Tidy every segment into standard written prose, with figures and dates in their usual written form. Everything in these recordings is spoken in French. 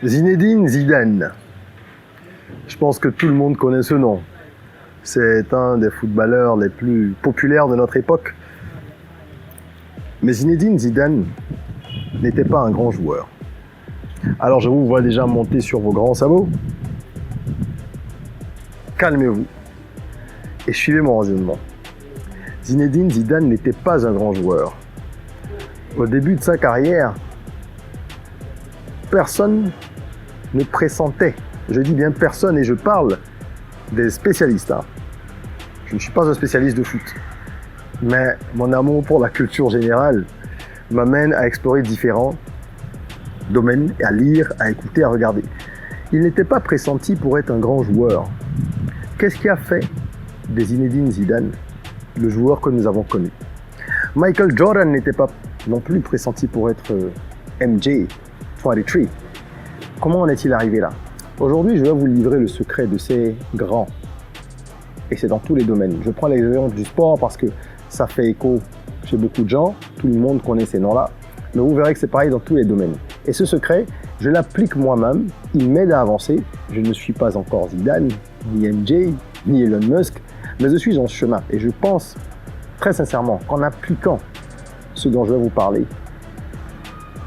Zinedine Zidane. Je pense que tout le monde connaît ce nom. C'est un des footballeurs les plus populaires de notre époque. Mais Zinedine Zidane n'était pas un grand joueur. Alors je vous vois déjà monter sur vos grands sabots. Calmez-vous et suivez mon raisonnement. Zinedine Zidane n'était pas un grand joueur. Au début de sa carrière, personne ne pressentait. Je dis bien personne et je parle des spécialistes. Hein. Je ne suis pas un spécialiste de foot. Mais mon amour pour la culture générale m'amène à explorer différents domaines, à lire, à écouter, à regarder. Il n'était pas pressenti pour être un grand joueur. Qu'est-ce qui a fait de Zinedine Zidane le joueur que nous avons connu? Michael Jordan n'était pas non plus pressenti pour être MJ23. Comment en est-il arrivé là? Aujourd'hui, je vais vous livrer le secret de ces grands. Et c'est dans tous les domaines. Je prends l'exemple du sport parce que ça fait écho chez beaucoup de gens. Tout le monde connaît ces noms-là. Mais vous verrez que c'est pareil dans tous les domaines. Et ce secret, je l'applique moi-même. Il m'aide à avancer. Je ne suis pas encore Zidane, ni MJ, ni Elon Musk. Mais je suis en chemin. Et je pense très sincèrement qu'en appliquant ce dont je vais vous parler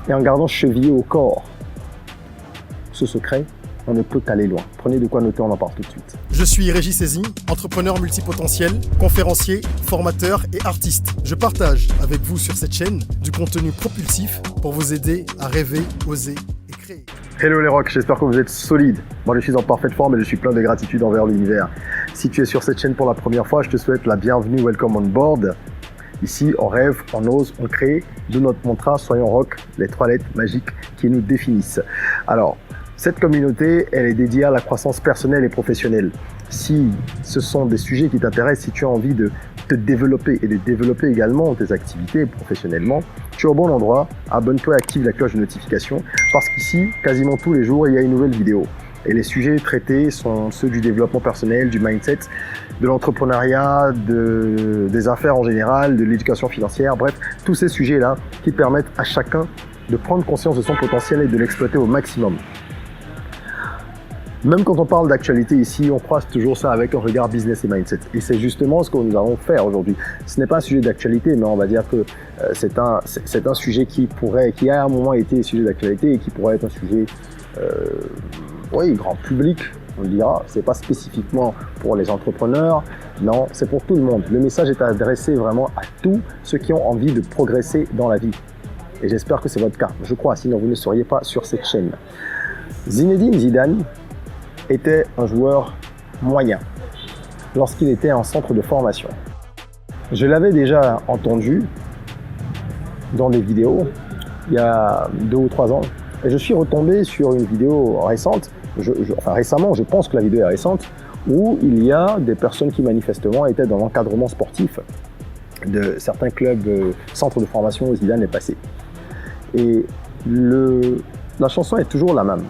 et en gardant chevillé au corps ce secret, on ne peut qu'aller loin. Prenez de quoi noter, on en parle tout de suite. Je suis Régis Saizy, entrepreneur multipotentiel, conférencier, formateur et artiste. Je partage avec vous sur cette chaîne du contenu propulsif pour vous aider à rêver, oser et créer. Hello les rocks, j'espère que vous êtes solides. Moi je suis en parfaite forme et je suis plein de gratitude envers l'univers. Si tu es sur cette chaîne pour la première fois, je te souhaite la bienvenue, welcome on board. Ici, on rêve, on ose, on crée. De notre mantra, soyons rock, les 3 lettres magiques qui nous définissent. Alors, cette communauté, elle est dédiée à la croissance personnelle et professionnelle. Si ce sont des sujets qui t'intéressent, si tu as envie de te développer et de développer également tes activités professionnellement, tu es au bon endroit. Abonne-toi et active la cloche de notification parce qu'ici, quasiment tous les jours, il y a une nouvelle vidéo. Et les sujets traités sont ceux du développement personnel, du mindset, de l'entrepreneuriat, des affaires en général, de l'éducation financière, bref, tous ces sujets-là qui permettent à chacun de prendre conscience de son potentiel et de l'exploiter au maximum. Même quand on parle d'actualité ici, on croise toujours ça avec un regard business et mindset. Et c'est justement ce que nous allons faire aujourd'hui. Ce n'est pas un sujet d'actualité, mais on va dire que c'est un sujet qui a à un moment été sujet d'actualité et qui pourrait être un sujet, grand public, on le dira. C'est pas spécifiquement pour les entrepreneurs, non, c'est pour tout le monde. Le message est adressé vraiment à tous ceux qui ont envie de progresser dans la vie. Et j'espère que c'est votre cas. Je crois, sinon vous ne seriez pas sur cette chaîne. Zinedine Zidane était un joueur moyen lorsqu'il était en centre de formation. Je l'avais déjà entendu dans des vidéos il y a 2 ou 3 ans et je suis retombé sur une vidéo récente, récemment, je pense que la vidéo est récente, où il y a des personnes qui manifestement étaient dans l'encadrement sportif de certains clubs centres de formation où Zidane est passé. Et la chanson est toujours la même.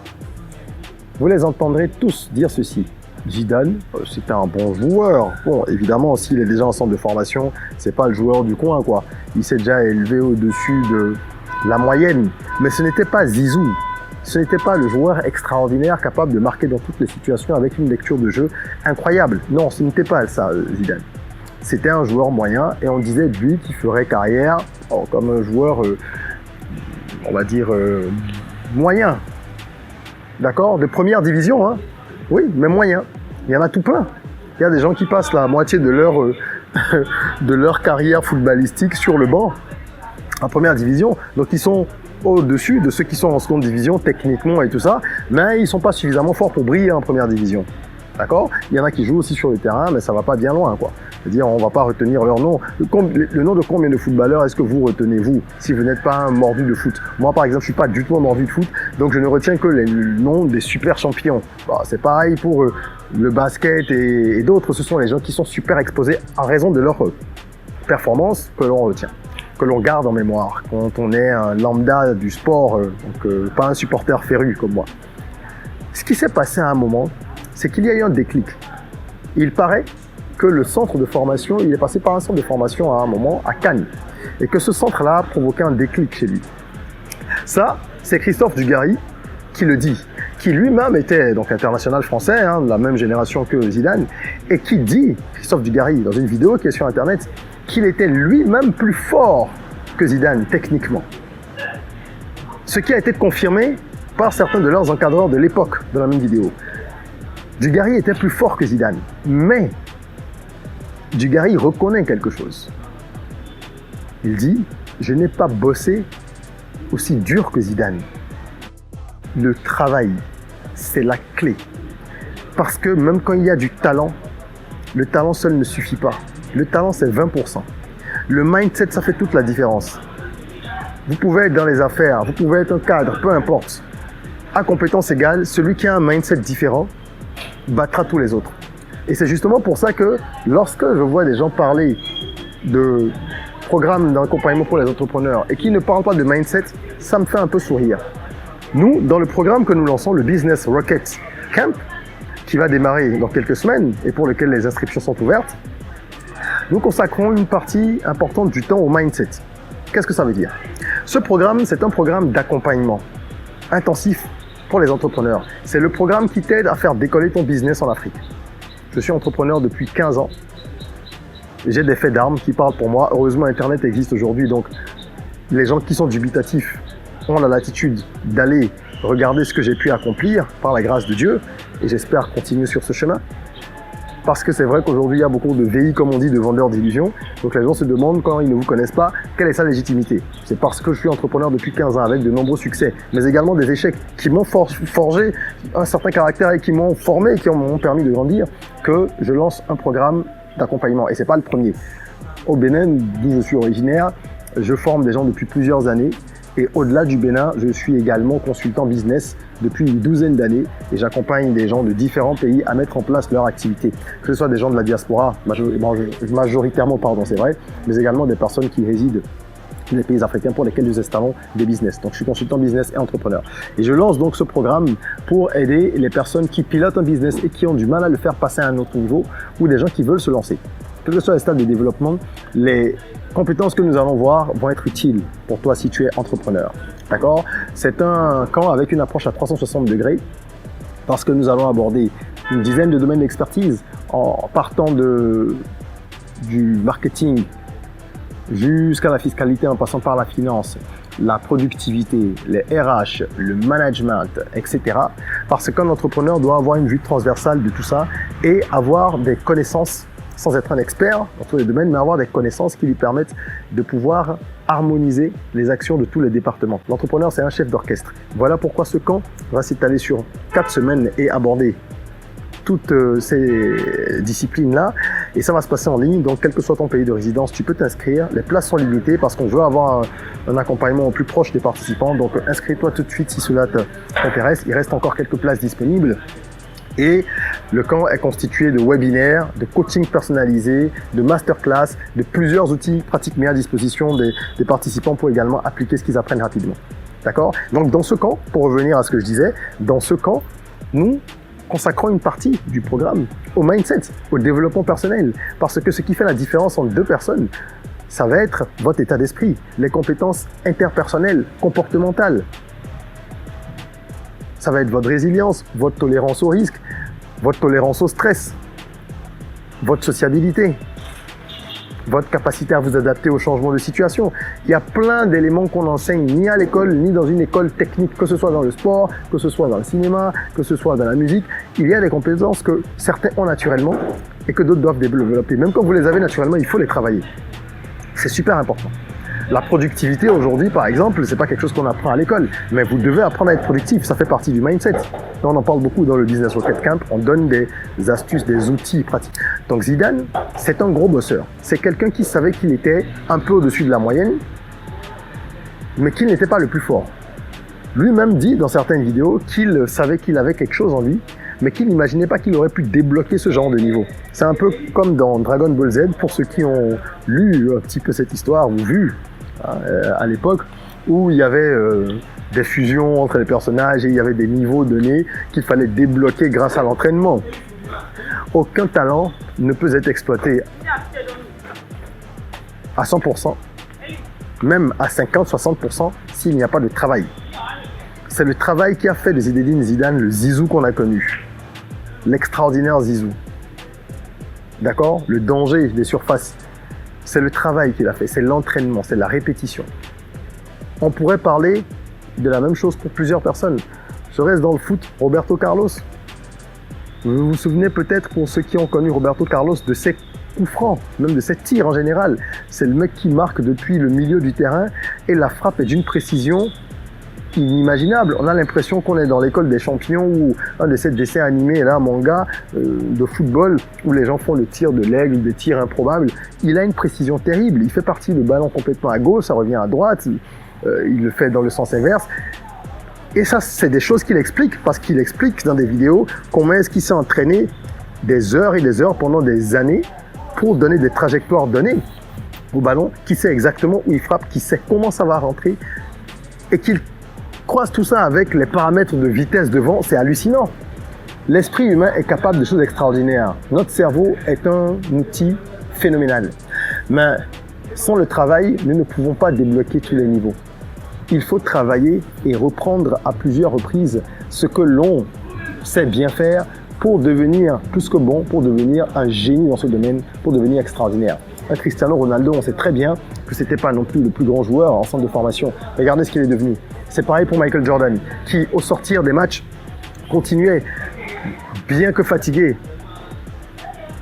Vous les entendrez tous dire ceci. Zidane, c'était un bon joueur. Bon, évidemment, s'il est déjà en centre de formation, c'est pas le joueur du coin, quoi. Il s'est déjà élevé au-dessus de la moyenne. Mais ce n'était pas Zizou. Ce n'était pas le joueur extraordinaire capable de marquer dans toutes les situations avec une lecture de jeu incroyable. Non, ce n'était pas ça, Zidane. C'était un joueur moyen et on disait de lui qu'il ferait carrière comme un joueur, on va dire, moyen. D'accord? De première division, hein? Oui, mais moyen. Il y en a tout plein. Il y a des gens qui passent la moitié de leur carrière footballistique sur le banc en première division. Donc ils sont au-dessus de ceux qui sont en seconde division techniquement et tout ça, mais ils ne sont pas suffisamment forts pour briller en première division. D'accord? Il y en a qui jouent aussi sur le terrain, mais ça ne va pas bien loin, quoi. C'est-à-dire, on ne va pas retenir leur nom. Le nom de combien de footballeurs est-ce que vous retenez, vous, si vous n'êtes pas un mordu de foot? Moi, par exemple, je ne suis pas du tout un mordu de foot, donc je ne retiens que les noms des super champions. Bon, c'est pareil pour le basket et d'autres. Ce sont les gens qui sont super exposés en raison de leur performance que l'on retient, que l'on garde en mémoire. Quand on est un lambda du sport, donc pas un supporter féru comme moi. Ce qui s'est passé à un moment, c'est qu'il y a eu un déclic. Il paraît que le centre de formation, il est passé par un centre de formation à un moment à Cannes et que ce centre-là a provoqué un déclic chez lui. Ça, c'est Christophe Dugarry qui le dit, qui lui-même était donc international français, de la même génération que Zidane, et qui dit, Christophe Dugarry, dans une vidéo qui est sur Internet, qu'il était lui-même plus fort que Zidane, techniquement. Ce qui a été confirmé par certains de leurs encadreurs de l'époque, de la même vidéo. Dugarry était plus fort que Zidane, mais Dugarry reconnaît quelque chose. Il dit, je n'ai pas bossé aussi dur que Zidane. Le travail, c'est la clé. Parce que même quand il y a du talent, le talent seul ne suffit pas. Le talent, c'est 20%. Le mindset, ça fait toute la différence. Vous pouvez être dans les affaires, vous pouvez être un cadre, peu importe. À compétence égale, celui qui a un mindset différent battra tous les autres. Et c'est justement pour ça que lorsque je vois des gens parler de programmes d'accompagnement pour les entrepreneurs et qui ne parlent pas de mindset, ça me fait un peu sourire. Nous, dans le programme que nous lançons, le Business Rocket Camp, qui va démarrer dans quelques semaines et pour lequel les inscriptions sont ouvertes, nous consacrons une partie importante du temps au mindset. Qu'est-ce que ça veut dire? Ce programme, c'est un programme d'accompagnement intensif pour les entrepreneurs. C'est le programme qui t'aide à faire décoller ton business en Afrique. Je suis entrepreneur depuis 15 ans. J'ai des faits d'armes qui parlent pour moi. Heureusement, Internet existe aujourd'hui, donc les gens qui sont dubitatifs ont la latitude d'aller regarder ce que j'ai pu accomplir par la grâce de Dieu, et j'espère continuer sur ce chemin. Parce que c'est vrai qu'aujourd'hui, il y a beaucoup de VI, comme on dit, de vendeurs d'illusions. Donc les gens se demandent, quand ils ne vous connaissent pas, quelle est sa légitimité. C'est parce que je suis entrepreneur depuis 15 ans avec de nombreux succès, mais également des échecs qui m'ont forgé un certain caractère et qui m'ont formé et qui m'ont permis de grandir, que je lance un programme d'accompagnement. Et c'est pas le premier. Au Bénin, d'où je suis originaire, je forme des gens depuis plusieurs années. Et au-delà du Bénin, je suis également consultant business depuis une douzaine d'années et j'accompagne des gens de différents pays à mettre en place leur activité. Que ce soit des gens de la diaspora, majoritairement, c'est vrai, mais également des personnes qui résident dans les pays africains pour lesquels nous installons des business. Donc je suis consultant business et entrepreneur. Et je lance donc ce programme pour aider les personnes qui pilotent un business et qui ont du mal à le faire passer à un autre niveau, ou des gens qui veulent se lancer. Quel que soit le stade de développement, les compétences que nous allons voir vont être utiles pour toi si tu es entrepreneur. D'accord? C'est un camp avec une approche à 360 degrés parce que nous allons aborder une dizaine de domaines d'expertise en partant du marketing jusqu'à la fiscalité, en passant par la finance, la productivité, les RH, le management, etc. Parce qu'un entrepreneur doit avoir une vue transversale de tout ça et avoir des connaissances, sans être un expert dans tous les domaines, mais avoir des connaissances qui lui permettent de pouvoir harmoniser les actions de tous les départements. L'entrepreneur, c'est un chef d'orchestre. Voilà pourquoi ce camp va s'étaler sur 4 semaines et aborder toutes ces disciplines-là. Et ça va se passer en ligne, donc quel que soit ton pays de résidence, tu peux t'inscrire. Les places sont limitées parce qu'on veut avoir un accompagnement au plus proche des participants. Donc inscris-toi tout de suite si cela t'intéresse. Il reste encore quelques places disponibles. Et le camp est constitué de webinaires, de coaching personnalisé, de masterclass, de plusieurs outils pratiques mis à disposition des participants pour également appliquer ce qu'ils apprennent rapidement. D'accord? Donc dans ce camp, pour revenir à ce que je disais, dans ce camp, nous consacrons une partie du programme au mindset, au développement personnel. Parce que ce qui fait la différence entre deux personnes, ça va être votre état d'esprit, les compétences interpersonnelles, comportementales. Ça va être votre résilience, votre tolérance au risque, votre tolérance au stress, votre sociabilité, votre capacité à vous adapter aux changements de situation. Il y a plein d'éléments qu'on enseigne ni à l'école, ni dans une école technique, que ce soit dans le sport, que ce soit dans le cinéma, que ce soit dans la musique. Il y a des compétences que certains ont naturellement et que d'autres doivent développer. Même quand vous les avez naturellement, il faut les travailler. C'est super important. La productivité aujourd'hui, par exemple, c'est pas quelque chose qu'on apprend à l'école, mais vous devez apprendre à être productif, ça fait partie du mindset. Là, on en parle beaucoup dans le Business Rocket Camp, on donne des astuces, des outils pratiques. Donc Zidane, c'est un gros bosseur. C'est quelqu'un qui savait qu'il était un peu au-dessus de la moyenne, mais qu'il n'était pas le plus fort. Lui-même dit dans certaines vidéos qu'il savait qu'il avait quelque chose en lui, mais qu'il n'imaginait pas qu'il aurait pu débloquer ce genre de niveau. C'est un peu comme dans Dragon Ball Z, pour ceux qui ont lu un petit peu cette histoire ou vu à l'époque, où il y avait des fusions entre les personnages et il y avait des niveaux donnés qu'il fallait débloquer grâce à l'entraînement. Aucun talent ne peut être exploité à 100%, même à 50-60% s'il n'y a pas de travail. C'est le travail qui a fait de Zinedine Zidane le Zizou qu'on a connu. L'extraordinaire Zizou. D'accord? Le danger des surfaces. C'est le travail qu'il a fait, c'est l'entraînement, c'est la répétition. On pourrait parler de la même chose pour plusieurs personnes. Je reste dans le foot, Roberto Carlos. Vous vous souvenez peut-être, pour ceux qui ont connu Roberto Carlos, de ses coups francs, même de ses tirs en général. C'est le mec qui marque depuis le milieu du terrain et la frappe est d'une précision inimaginable. On a l'impression qu'on est dans l'école des champions ou un de ces dessins animés, là, manga, de football, où les gens font le tir de l'aigle, des tirs improbables. Il a une précision terrible. Il fait partie du ballon complètement à gauche, ça revient à droite. Il le fait dans le sens inverse. Et ça, c'est des choses qu'il explique, parce qu'il explique dans des vidéos comment est-ce qu'il s'est entraîné des heures et des heures pendant des années pour donner des trajectoires données au ballon, qui sait exactement où il frappe, qui sait comment ça va rentrer, et qu'il croise tout ça avec les paramètres de vitesse de vent. C'est hallucinant. L'esprit humain est capable de choses extraordinaires. Notre cerveau est un outil phénoménal. Mais sans le travail, nous ne pouvons pas débloquer tous les niveaux. Il faut travailler et reprendre à plusieurs reprises ce que l'on sait bien faire pour devenir plus que bon, pour devenir un génie dans ce domaine, pour devenir extraordinaire. Un Cristiano Ronaldo, on sait très bien que c'était pas non plus le plus grand joueur en centre de formation. Regardez ce qu'il est devenu. C'est pareil pour Michael Jordan, qui au sortir des matchs continuait, bien que fatigué.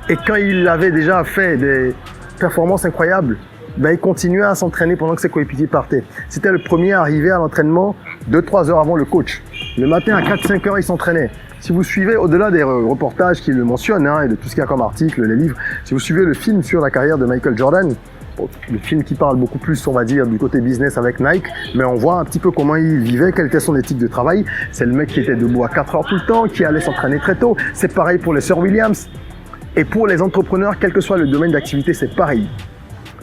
Et quand il avait déjà fait des performances incroyables, ben, il continuait à s'entraîner pendant que ses coéquipiers partaient. C'était le premier à arriver à l'entraînement 2-3 heures avant le coach. Le matin à 4-5 heures, il s'entraînait. Si vous suivez, au-delà des reportages qui le mentionnent, et de tout ce qu'il y a comme article, les livres, si vous suivez le film sur la carrière de Michael Jordan, le film qui parle beaucoup plus, on va dire, du côté business avec Nike, mais on voit un petit peu comment il vivait, quelle était son éthique de travail. C'est le mec qui était debout à 4 heures tout le temps, qui allait s'entraîner très tôt. C'est pareil pour les sœurs Williams. Et pour les entrepreneurs, quel que soit le domaine d'activité, c'est pareil.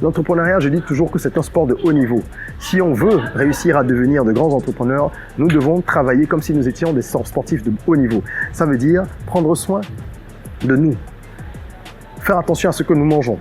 L'entrepreneuriat, je dis toujours que c'est un sport de haut niveau. Si on veut réussir à devenir de grands entrepreneurs, nous devons travailler comme si nous étions des sportifs de haut niveau. Ça veut dire prendre soin de nous, faire attention à ce que nous mangeons.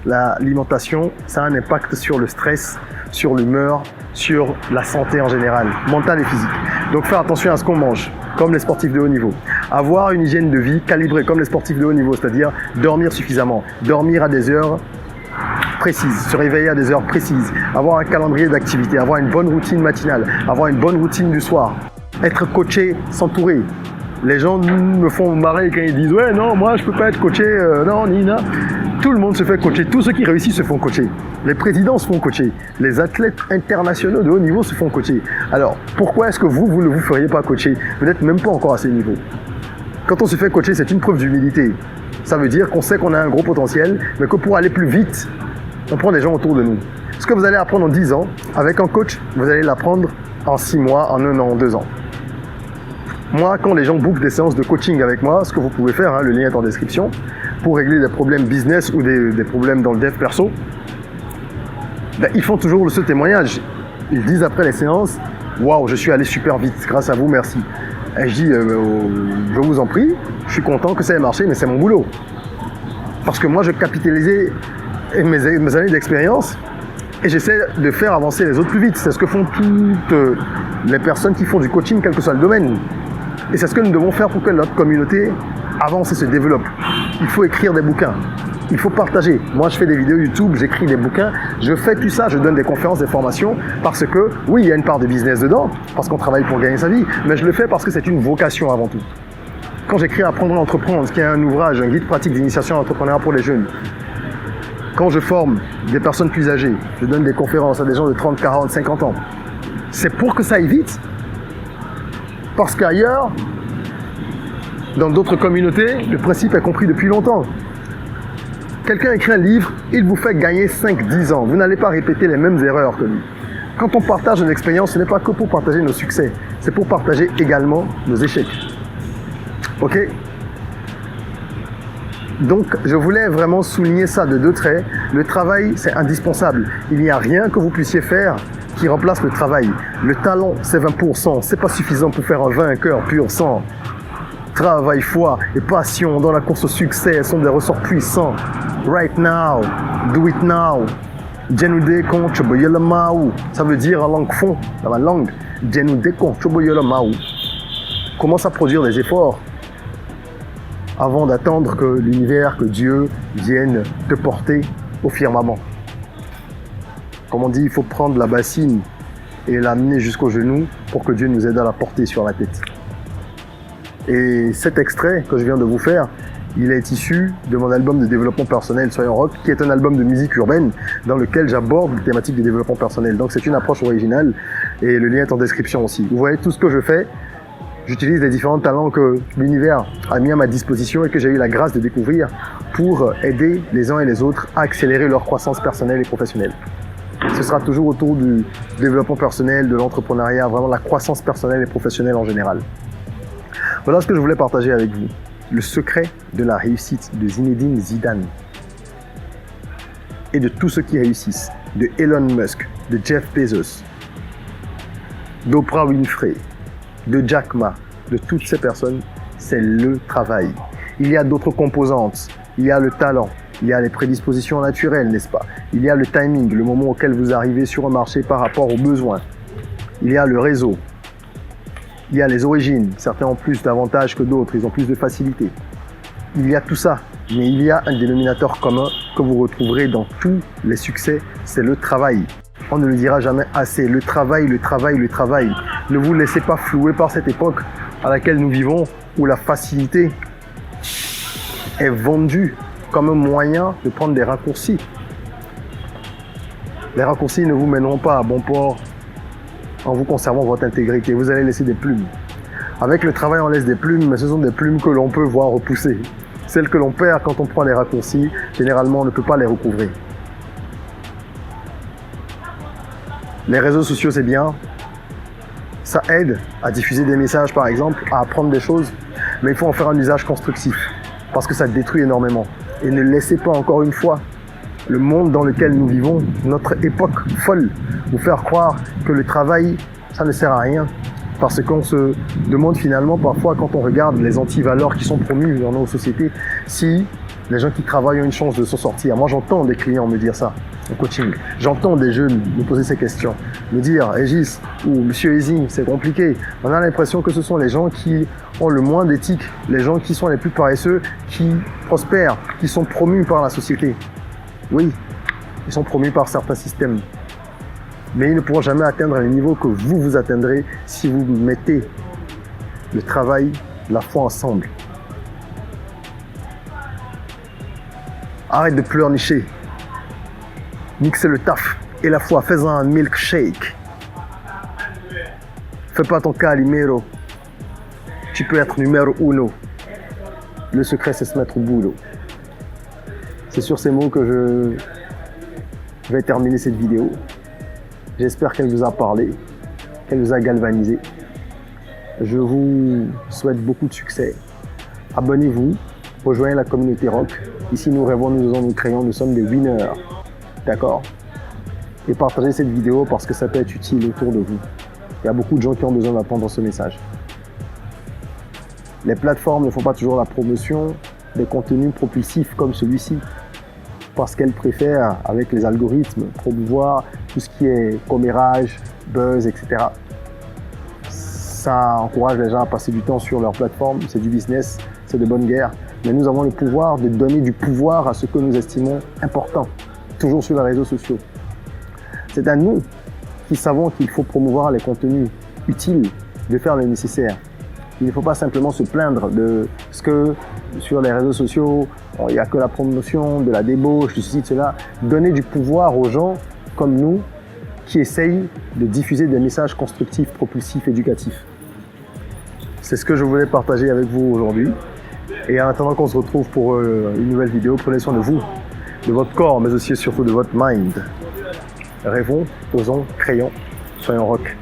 L'alimentation, ça a un impact sur le stress, sur l'humeur, sur la santé en général, mentale et physique. Donc faire attention à ce qu'on mange, comme les sportifs de haut niveau. Avoir une hygiène de vie calibrée comme les sportifs de haut niveau, c'est-à-dire dormir suffisamment, dormir à des heures précises, se réveiller à des heures précises, avoir un calendrier d'activité, avoir une bonne routine matinale, avoir une bonne routine du soir, être coaché, s'entourer. Les gens me font marrer quand ils disent « Ouais, non, moi je peux pas être coaché, non, Nina ». Tout le monde se fait coacher, tous ceux qui réussissent se font coacher. Les présidents se font coacher, les athlètes internationaux de haut niveau se font coacher. Alors, pourquoi est-ce que vous ne vous feriez pas coacher? Vous n'êtes même pas encore à ces niveaux. Quand on se fait coacher, c'est une preuve d'humilité. Ça veut dire qu'on sait qu'on a un gros potentiel, mais que pour aller plus vite, on prend des gens autour de nous. Ce que vous allez apprendre en 10 ans, avec un coach, vous allez l'apprendre en 6 mois, en 1 an, en 2 ans. Moi, quand les gens bookent des séances de coaching avec moi, ce que vous pouvez faire, le lien est en description, pour régler des problèmes business ou des problèmes dans le dev perso, ben, ils font toujours ce témoignage. Ils disent après les séances, « Waouh, je suis allé super vite, grâce à vous, merci. » Et je dis, je vous en prie, je suis content que ça ait marché, mais c'est mon boulot. Parce que moi, je capitalisais mes années d'expérience et j'essaie de faire avancer les autres plus vite. C'est ce que font toutes les personnes qui font du coaching, quel que soit le domaine. Et c'est ce que nous devons faire pour que notre communauté avance et se développe. Il faut écrire des bouquins. Il faut partager. Moi, je fais des vidéos YouTube, j'écris des bouquins, je fais tout ça, je donne des conférences, des formations, parce que, oui, il y a une part de business dedans, parce qu'on travaille pour gagner sa vie, mais je le fais parce que c'est une vocation avant tout. Quand j'écris Apprendre à entreprendre, qui est un ouvrage, un guide pratique d'initiation à l'entrepreneuriat pour les jeunes, quand je forme des personnes plus âgées, je donne des conférences à des gens de 30, 40, 50 ans, c'est pour que ça aille vite. Parce qu'ailleurs, dans d'autres communautés, le principe est compris depuis longtemps. Quelqu'un écrit un livre, il vous fait gagner 5-10 ans. Vous n'allez pas répéter les mêmes erreurs que lui. Quand on partage une expérience, ce n'est pas que pour partager nos succès, c'est pour partager également nos échecs. Ok? Donc, je voulais vraiment souligner ça de 2 traits. Le travail, c'est indispensable. Il n'y a rien que vous puissiez faire qui remplace le travail. Le talent, c'est 20%. C'est pas suffisant pour faire un vainqueur pur sang. Travail, foi et passion dans la course au succès sont des ressorts puissants. Right now, do it now. Djenude kon choboyola maou. Ça veut dire en langue fond, dans ma langue. Djenude kon choboyola maou. Commence à produire des efforts avant d'attendre que l'univers, que Dieu vienne te porter au firmament. Comme on dit, il faut prendre la bassine et l'amener jusqu'aux genoux pour que Dieu nous aide à la porter sur la tête. Et cet extrait que je viens de vous faire, il est issu de mon album de développement personnel Soyons Rock, qui est un album de musique urbaine dans lequel j'aborde les thématiques du développement personnel. Donc c'est une approche originale et le lien est en description aussi. Vous voyez tout ce que je fais, j'utilise les différents talents que l'univers a mis à ma disposition et que j'ai eu la grâce de découvrir pour aider les uns et les autres à accélérer leur croissance personnelle et professionnelle. Ce sera toujours autour du développement personnel, de l'entrepreneuriat, vraiment la croissance personnelle et professionnelle en général. Voilà ce que je voulais partager avec vous. Le secret de la réussite de Zinedine Zidane et de tous ceux qui réussissent, de Elon Musk, de Jeff Bezos, d'Oprah Winfrey, de Jack Ma, de toutes ces personnes, c'est le travail. Il y a d'autres composantes, il y a le talent, il y a les prédispositions naturelles, n'est-ce pas? Il y a le timing, le moment auquel vous arrivez sur un marché par rapport aux besoins. Il y a le réseau. Il y a les origines, certains ont plus d'avantages que d'autres, ils ont plus de facilité. Il y a tout ça, mais il y a un dénominateur commun que vous retrouverez dans tous les succès, c'est le travail. On ne le dira jamais assez, le travail, le travail, le travail. Ne vous laissez pas flouer par cette époque à laquelle nous vivons, où la facilité est vendue comme un moyen de prendre des raccourcis. Les raccourcis ne vous mèneront pas à bon port en vous conservant votre intégrité. Vous allez laisser des plumes. Avec le travail, on laisse des plumes, mais ce sont des plumes que l'on peut voir repousser. Celles que l'on perd quand on prend les raccourcis, généralement, on ne peut pas les recouvrer. Les réseaux sociaux, c'est bien. Ça aide à diffuser des messages, par exemple, à apprendre des choses, mais il faut en faire un usage constructif, parce que ça détruit énormément. Et ne laissez pas, encore une fois, le monde dans lequel nous vivons, notre époque folle, vous faire croire que le travail, ça ne sert à rien. Parce qu'on se demande finalement parfois, quand on regarde les antivaleurs qui sont promues dans nos sociétés, si les gens qui travaillent ont une chance de s'en sortir. Moi, j'entends des clients me dire ça au coaching. J'entends des jeunes me poser ces questions, me dire « Régis » ou « Monsieur Ezing, c'est compliqué ». On a l'impression que ce sont les gens qui ont le moins d'éthique, les gens qui sont les plus paresseux, qui prospèrent, qui sont promus par la société. Oui, ils sont promus par certains systèmes. Mais ils ne pourront jamais atteindre le niveau que vous atteindrez si vous mettez le travail, la foi ensemble. Arrête de pleurnicher. Mixez le taf et la foi, fais-en un milkshake. Fais pas ton calimero. Tu peux être numéro uno. Le secret, c'est se mettre au boulot. C'est sur ces mots que je vais terminer cette vidéo. J'espère qu'elle vous a parlé, qu'elle vous a galvanisé. Je vous souhaite beaucoup de succès. Abonnez-vous, rejoignez la communauté rock. Ici, nous rêvons, nous osons, nous créons, nous sommes des winners. D'accord? Et partagez cette vidéo parce que ça peut être utile autour de vous. Il y a beaucoup de gens qui ont besoin d'entendre ce message. Les plateformes ne font pas toujours la promotion des contenus propulsifs comme celui-ci, parce qu'elles préfèrent, avec les algorithmes, promouvoir tout ce qui est commérage, buzz, etc. Ça encourage les gens à passer du temps sur leur plateforme, c'est du business, c'est de bonne guerre. Mais nous avons le pouvoir de donner du pouvoir à ce que nous estimons important, toujours sur les réseaux sociaux. C'est à nous qui savons qu'il faut promouvoir les contenus utiles, de faire le nécessaire. Il ne faut pas simplement se plaindre de ce que sur les réseaux sociaux, il n'y a que la promotion, de la débauche, de ceci, de cela. Donner du pouvoir aux gens comme nous qui essayent de diffuser des messages constructifs, propulsifs, éducatifs. C'est ce que je voulais partager avec vous aujourd'hui. Et en attendant qu'on se retrouve pour une nouvelle vidéo, prenez soin de vous, de votre corps, mais aussi et surtout de votre mind. Rêvons, osons, créons, soyons rock.